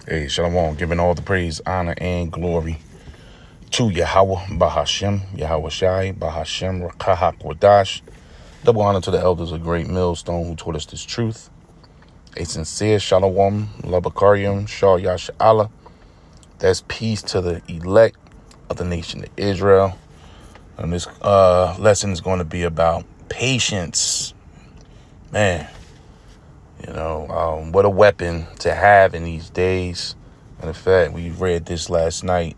Hey, Shalom, giving all the praise, honor, and glory to Yahweh Bahashem, Yahweh Shai, Bahashem, Rakahak Wadash. Double honor to the elders of Great Millstone who taught us this truth. A sincere Shalom, Labakarium, Shah Yasha Allah. That's peace to the elect of the nation of Israel. And this lesson is going to be about patience. Man, what a weapon to have in these days. And in fact, we read this last night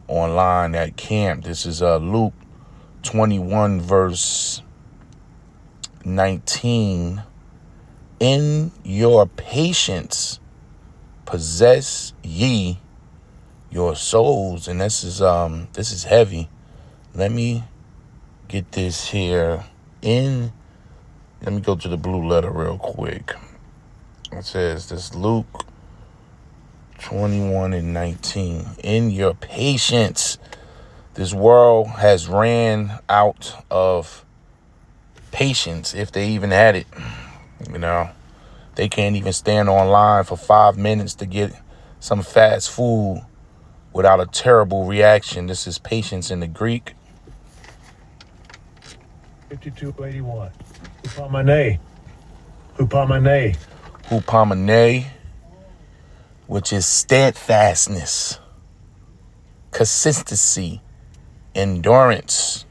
online at camp. This is Luke 21 verse 19. In your patience possess ye your souls. And this is heavy. Let me get this here let me go to the blue letter real quick. It says this, Luke 21 and 19. In your patience, this world has ran out of patience, if they even had it. They can't even stand online for 5 minutes to get some fast food without a terrible reaction. This is patience in the Greek. 5281. Hupomene. Hupomene, which is steadfastness, consistency, endurance.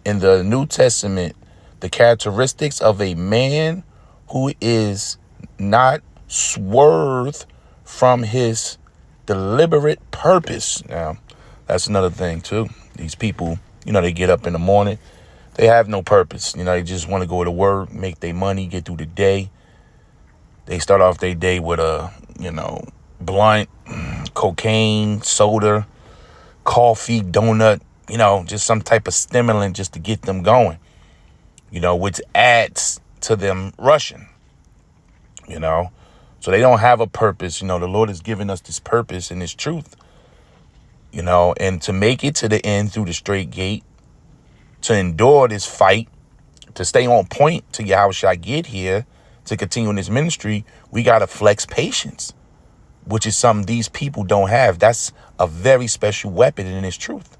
In the New Testament, the characteristics of a man who is not swerved from his deliberate purpose. Now, that's another thing too. These people, they get up in the morning. They have no purpose. They just want to go to work, make their money, get through the day. They start off their day with a, blunt, cocaine, soda, coffee, donut, just some type of stimulant just to get them going, which adds to them rushing, So they don't have a purpose. The Lord has given us this purpose and this truth, and to make it to the end through the straight gate, to endure this fight, to stay on point to how should I get here, to continue in this ministry, we got to flex patience, which is something these people don't have. That's a very special weapon in this truth.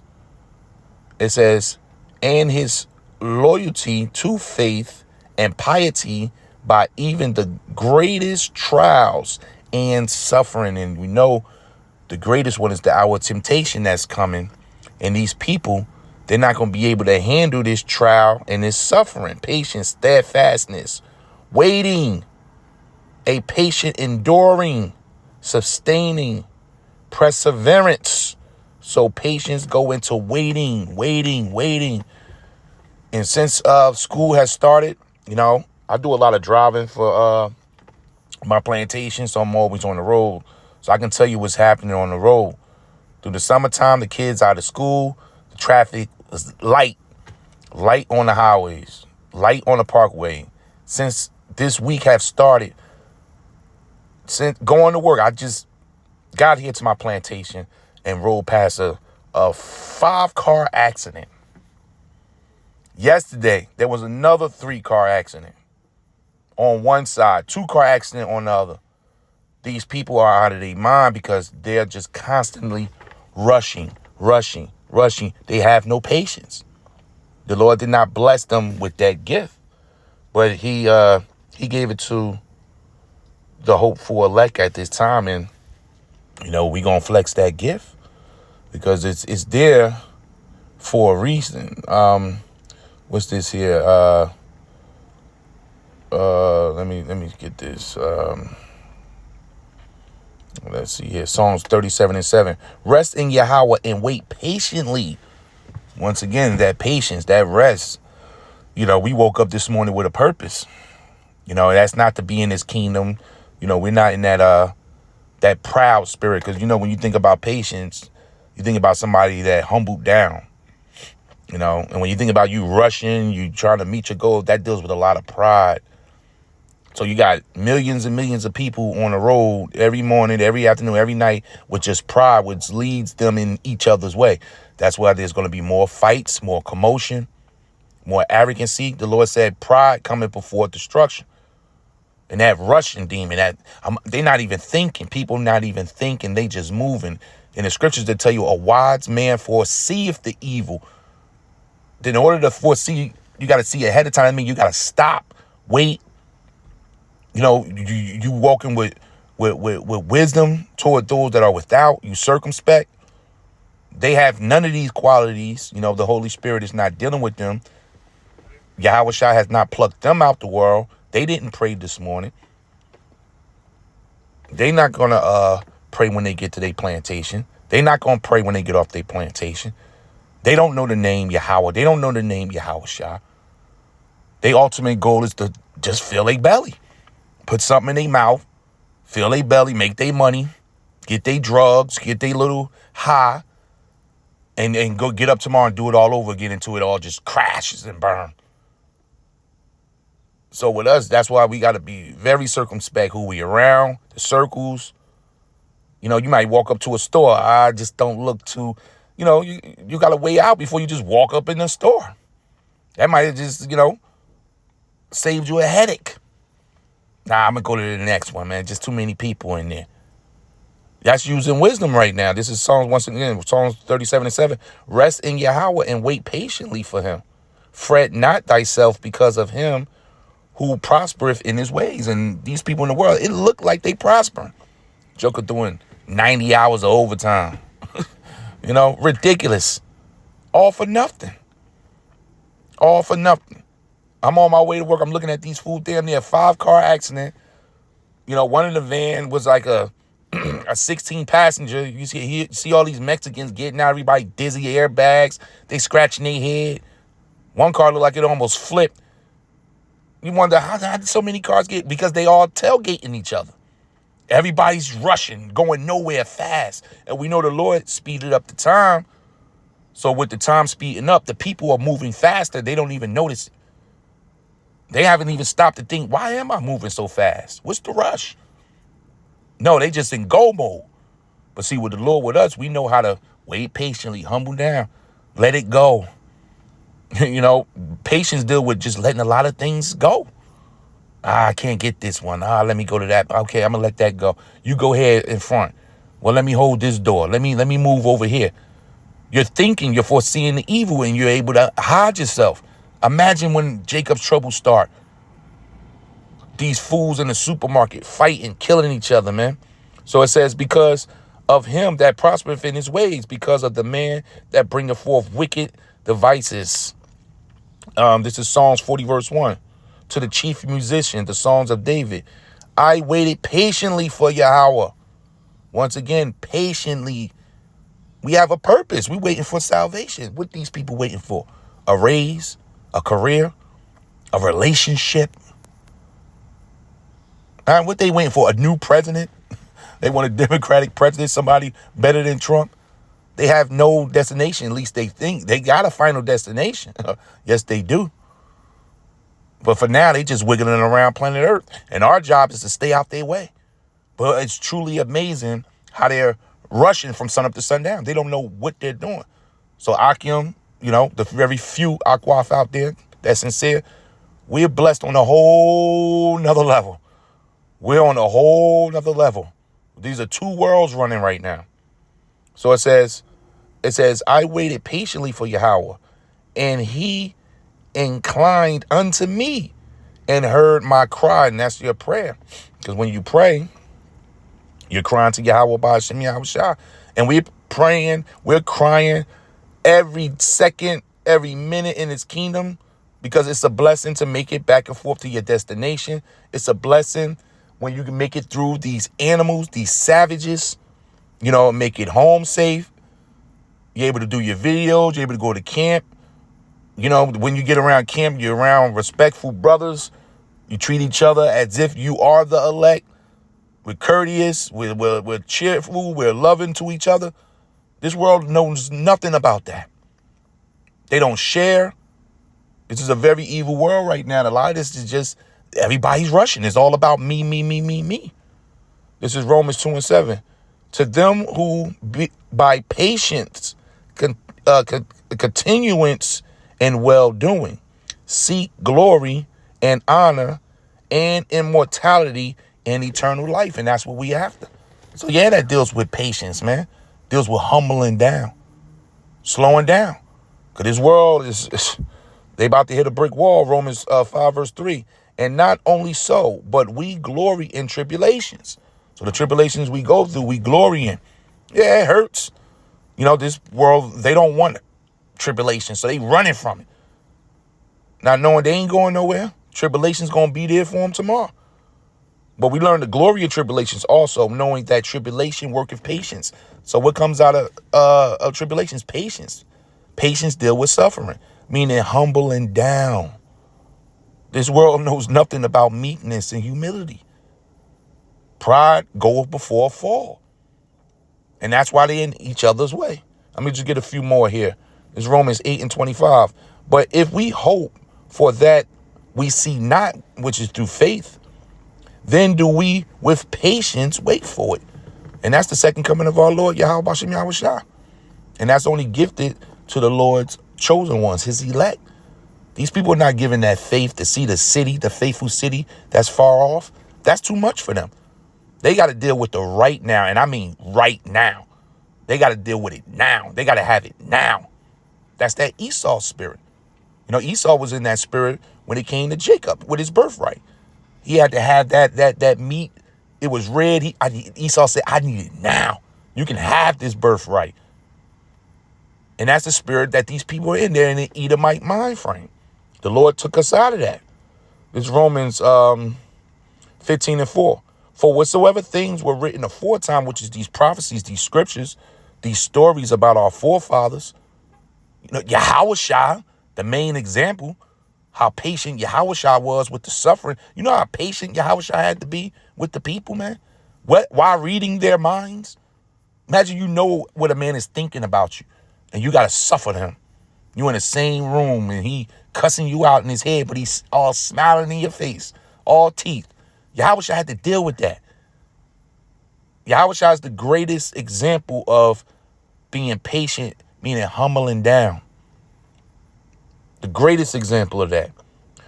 It says, and his loyalty to faith and piety by even the greatest trials and suffering. And we know the greatest one is the hour of temptation that's coming. And these people, they're not going to be able to handle this trial and this suffering. Patience, steadfastness, waiting, a patient enduring, sustaining, perseverance. So patience go into waiting. And since school has started, I do a lot of driving for my plantation, so I'm always on the road. So I can tell you what's happening on the road. Through the summertime, the kids out of school, the traffic is light on the highways, light on the parkway. Since this week have started, since going to work, I just got here to my plantation and rolled past a 5-car accident. Yesterday, there was another 3-car accident on one side, 2-car accident on the other. These people are out of their mind because they're just constantly rushing. They have no patience. The Lord did not bless them with that gift, but he gave it to the hopeful elect at this time. And, we going to flex that gift because it's there for a reason. What's this here? Let me get this. Let's see here. Psalms 37:7. Rest in Yahweh and wait patiently. Once again, that patience, that rest. We woke up this morning with a purpose. That's not to be in his kingdom. We're not in that proud spirit. Because, when you think about patience, you think about somebody that humbled down. And when you think about you rushing, you trying to meet your goal, that deals with a lot of pride. So you got millions and millions of people on the road every morning, every afternoon, every night with just pride, which leads them in each other's way. That's why there's going to be more fights, more commotion, more arrogancy. The Lord said pride cometh before destruction. And that Russian demon, they're not even thinking. People not even thinking. They just moving. In the scriptures, they tell you a wise man foreseeth the evil. In order to foresee, you got to see ahead of time. I mean, you got to stop, wait. You know, you walking with wisdom toward those that are without. You circumspect. They have none of these qualities. You know, the Holy Spirit is not dealing with them. Yahweh Shai has not plucked them out the world. They didn't pray this morning. They not going to pray when they get to their plantation. They not going to pray when they get off their plantation. They don't know the name Yahweh. They don't know the name Yahweh Shai. Their ultimate goal is to just fill their belly. Put something in their mouth, fill their belly, make their money, get their drugs, get their little high, and go get up tomorrow and do it all over again until it all just crashes and burns. So with us, that's why we got to be very circumspect who we around, the circles. You know, you might walk up to a store. I just don't look too, you know, you got to weigh out before you just walk up in the store. That might have just, you know, saved you a headache. Nah, I'm going to go to the next one, man. Just too many people in there. That's using wisdom right now. This is Psalms, once again, Psalms 37:7. Rest in Yahweh and wait patiently for him. Fret not thyself because of him who prospereth in his ways. And these people in the world, it looked like they prospering. Joker doing 90 hours of overtime. You know, ridiculous. All for nothing. All for nothing. I'm on my way to work. I'm looking at these fools. Damn near a 5-car accident. You know, one in the van was like a 16 passenger. You see all these Mexicans getting out, everybody dizzy, airbags. They scratching their head. One car looked like it almost flipped. You wonder how did so many cars get? Because they all tailgating each other. Everybody's rushing, going nowhere fast. And we know the Lord speeded up the time. So with the time speeding up, the people are moving faster. They don't even notice it. They haven't even stopped to think, why am I moving so fast? What's the rush? No, they just in go mode. But see, with the Lord, with us, we know how to wait patiently, humble down, let it go. You know, patience deal with just letting a lot of things go. I can't get this one. Let me go to that. Okay, I'm going to let that go. You go ahead in front. Well, let me hold this door. Let me move over here. You're thinking, you're foreseeing the evil, and you're able to hide yourself. Imagine when Jacob's troubles start. These fools in the supermarket fighting, killing each other, man. So it says, because of him that prospereth in his ways, because of the man that bringeth forth wicked devices. This is Psalms 40, verse 1. To the chief musician, the songs of David. I waited patiently for Yahweh. Once again, patiently. We have a purpose. We're waiting for salvation. What these people waiting for? A raise, a career, a relationship. What they waiting for? A new president? They want a Democratic president, somebody better than Trump. They have no destination. At least they think they got a final destination. Yes, they do. But for now, they just wiggling around planet Earth. And our job is to stay out their way. But it's truly amazing how they're rushing from sun up to sundown. They don't know what they're doing. So Akim, you know, the very few Akwaf out there that's sincere, we're blessed on a whole nother level. We're on a whole nother level. These are two worlds running right now. So it says, I waited patiently for Yahweh, and he inclined unto me and heard my cry. And that's your prayer. Because when you pray, you're crying to Yahweh by Hashem Yahweh Shai. And we're praying, we're crying every second, every minute in his kingdom, because it's a blessing to make it back and forth to your destination. It's a blessing when you can make it through these animals, these savages, you know, make it home safe. You're able to do your videos. You're able to go to camp. You know, when you get around camp, you're around respectful brothers. You treat each other as if you are the elect. We're courteous. We're cheerful. We're loving to each other. This world knows nothing about that. They don't share. This is a very evil world right now. And a lot of this is just everybody's rushing. It's all about me, me, me, me, me. This is Romans 2:7. To them who by patience, continuance and well-doing, seek glory and honor and immortality and eternal life. And that's what we after. So yeah, that deals with patience, man. Deals with humbling down, slowing down. Because this world is they about to hit a brick wall, Romans 5 verse 3. And not only so, but we glory in tribulations. So the tribulations we go through, we glory in. Yeah, it hurts. You know, this world, they don't want tribulation, so they running from it. Not knowing they ain't going nowhere. Tribulation's going to be there for them tomorrow. But we learn the glory of tribulations also, knowing that tribulation worketh patience. So what comes out of tribulations? Patience. Patience deal with suffering, meaning humbling down. This world knows nothing about meekness and humility. Pride goeth before a fall. And that's why they're in each other's way. Let me just get a few more here. It's Romans 8 and 25. But if we hope for that we see not, which is through faith, then do we with patience wait for it. And that's the second coming of our Lord, Yahweh Bashem Yahushua. And that's only gifted to the Lord's chosen ones, his elect. These people are not given that faith to see the city, the faithful city that's far off. That's too much for them. They got to deal with the right now. And I mean right now. They got to deal with it now. They got to have it now. That's that Esau spirit. You know, Esau was in that spirit when it came to Jacob with his birthright. He had to have that meat. It was red. Esau said, I need it now. You can have this birthright. And that's the spirit that these people are in there in the Edomite mind frame. The Lord took us out of that. It's Romans 15 and 4. For whatsoever things were written aforetime, which is these prophecies, these scriptures, these stories about our forefathers, you know, Yahushua, the main example, how patient Yahushua was with the suffering. You know how patient Yahushua had to be with the people, man? While reading their minds? Imagine you know what a man is thinking about you, and you got to suffer him. You in the same room, and he cussing you out in his head, but he's all smiling in your face, all teeth. Yahushua had to deal with that. Yahushua is the greatest example of being patient, meaning humbling down. The greatest example of that.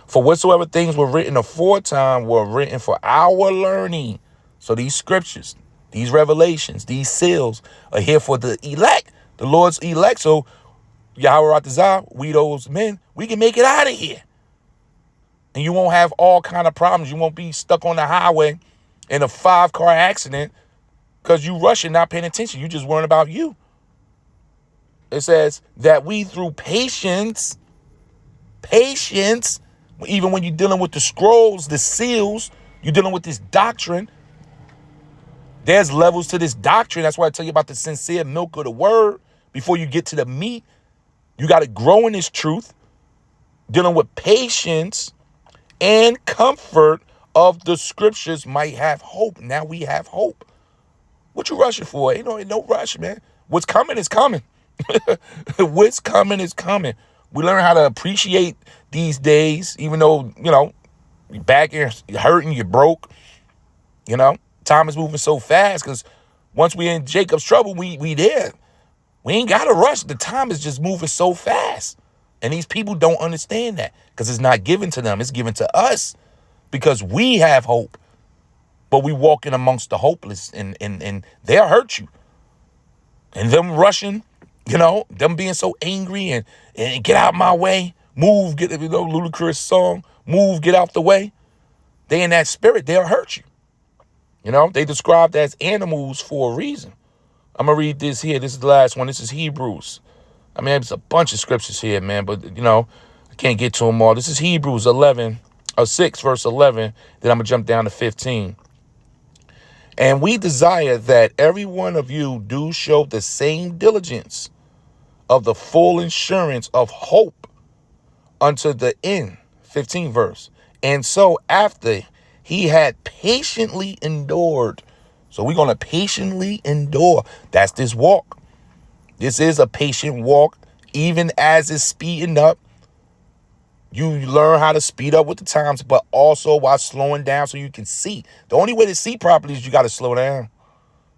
For whatsoever things were written aforetime were written for our learning. So these scriptures, these revelations, these seals are here for the elect, the Lord's elect. So Yahweh Ratazah, we those men, we can make it out of here. And you won't have all kind of problems. You won't be stuck on the highway in a 5-car accident because you rushing, not paying attention. You just worrying about you. It says that we through patience, even when you're dealing with the scrolls, the seals, you're dealing with this doctrine. There's levels to this doctrine. That's why I tell you about the sincere milk of the word. Before you get to the meat, you got to grow in this truth, dealing with patience and comfort of the scriptures might have hope. Now we have hope. What you rushing for? Ain't no rush, man. What's coming is coming. What's coming is coming. We learn how to appreciate these days, even though, you know, you're back here, you're hurting, you're broke. You know, time is moving so fast because once we're in Jacob's trouble, we there. We ain't got to rush. The time is just moving so fast. And these people don't understand that because it's not given to them. It's given to us because we have hope. But we walk in amongst the hopeless and they'll hurt you. And them rushing, you know, them being so angry and get out my way, move, get, you know, Ludacris song, move, get out the way. They in that spirit, they'll hurt you. You know, they described as animals for a reason. I'm going to read this here. This is the last one. This is Hebrews. I mean, there's a bunch of scriptures here, man, but, you know, I can't get to them all. This is Hebrews 6, verse 11. Then I'm going to jump down to 15. And we desire that every one of you do show the same diligence of the full assurance of hope unto the end. 15 verse. And so after he had patiently endured. So we're going to patiently endure. That's this walk. This is a patient walk. Even as it's speeding up, you learn how to speed up with the times, but also while slowing down so you can see. The only way to see properly is you got to slow down.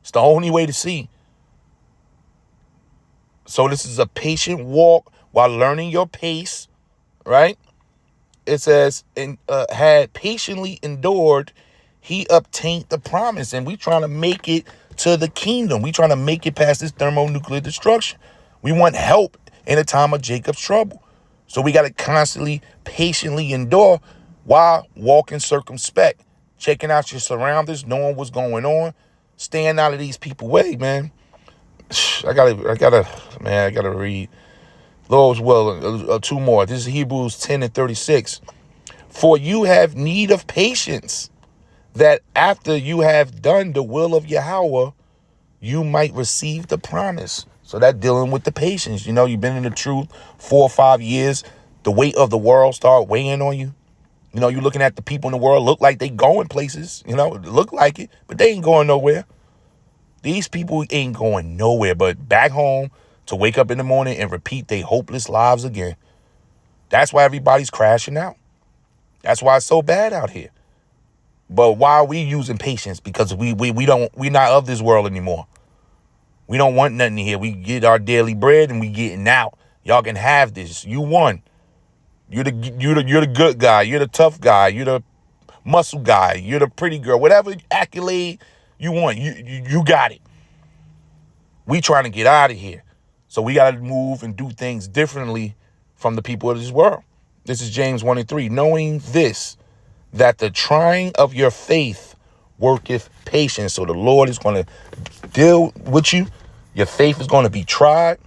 It's the only way to see. So this is a patient walk while learning your pace, right? it says, and had patiently endured, he obtained the promise. And we trying to make it to the kingdom. We trying to make it past this thermonuclear destruction. We want help in a time of Jacob's trouble. So we got to constantly, patiently endure while walking circumspect, checking out your surroundings, knowing what's going on, staying out of these people's way, man. I gotta read. Lord's will, two more. This is Hebrews 10 and 36. For you have need of patience, that after you have done the will of Yahweh, you might receive the promise. So that dealing with the patience. You know, you've been in the truth 4 or 5 years. The weight of the world start weighing on you. You know, you're looking at the people in the world, look like they going places. You know, look like it, but they ain't going nowhere. These people ain't going nowhere but back home to wake up in the morning and repeat their hopeless lives again. That's why everybody's crashing out. That's why it's so bad out here. But why are we using patience? Because we're not of this world anymore. We don't want nothing here. We get our daily bread and we getting out. Y'all can have this. You won. You're the good guy. You're the tough guy. You're the muscle guy. You're the pretty girl. Whatever accolade you want, you got it. We trying to get out of here. So we got to move and do things differently from the people of this world. This is James 1 and 3. Knowing this, that the trying of your faith worketh patience. So the Lord is going to deal with you. Your faith is going to be tried.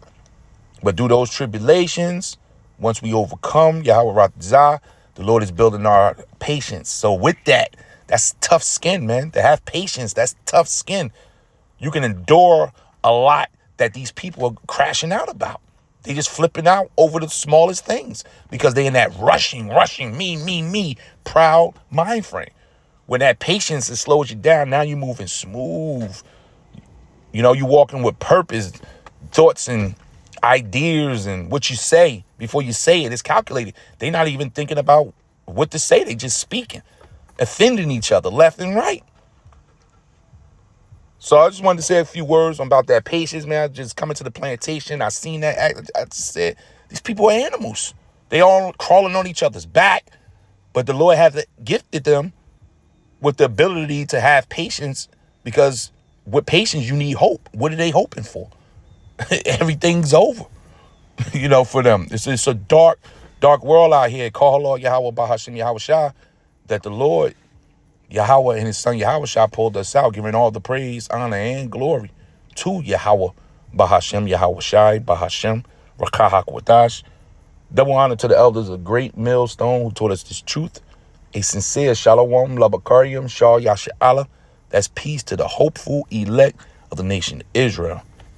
But through those tribulations, once we overcome, Yahweh Ratzah, the Lord is building our patience. So with that, that's tough skin, man. To have patience, that's tough skin. You can endure a lot that these people are crashing out about. They just flipping out over the smallest things because they in that rushing, me, proud mind frame. When that patience is slows you down, now you're moving smooth. You know, you walking with purpose, thoughts and ideas, and what you say before you say it is calculated. They're not even thinking about what to say. They just speaking, offending each other left and right. So I just wanted to say a few words about that patience, man. I just coming to the plantation. I seen that. I just said, these people are animals. They all crawling on each other's back. But the Lord has gifted them with the ability to have patience, because with patience, you need hope. What are they hoping for? Everything's over, you know, for them. It's a dark world out here. Call Lord Yahweh Bahashim Yahweh Shah, that the Lord Yahweh and his son Yahweh Shah pulled us out, giving all the praise, honor, and glory to Yahweh Bahashim Yahweh Shai Bahashim Rakahak Wadash. Double honor to the elders of Great Millstone who taught us this truth. A sincere Shalom Labakarium Shah Yasha Allah. That's peace to the hopeful elect of the nation of Israel.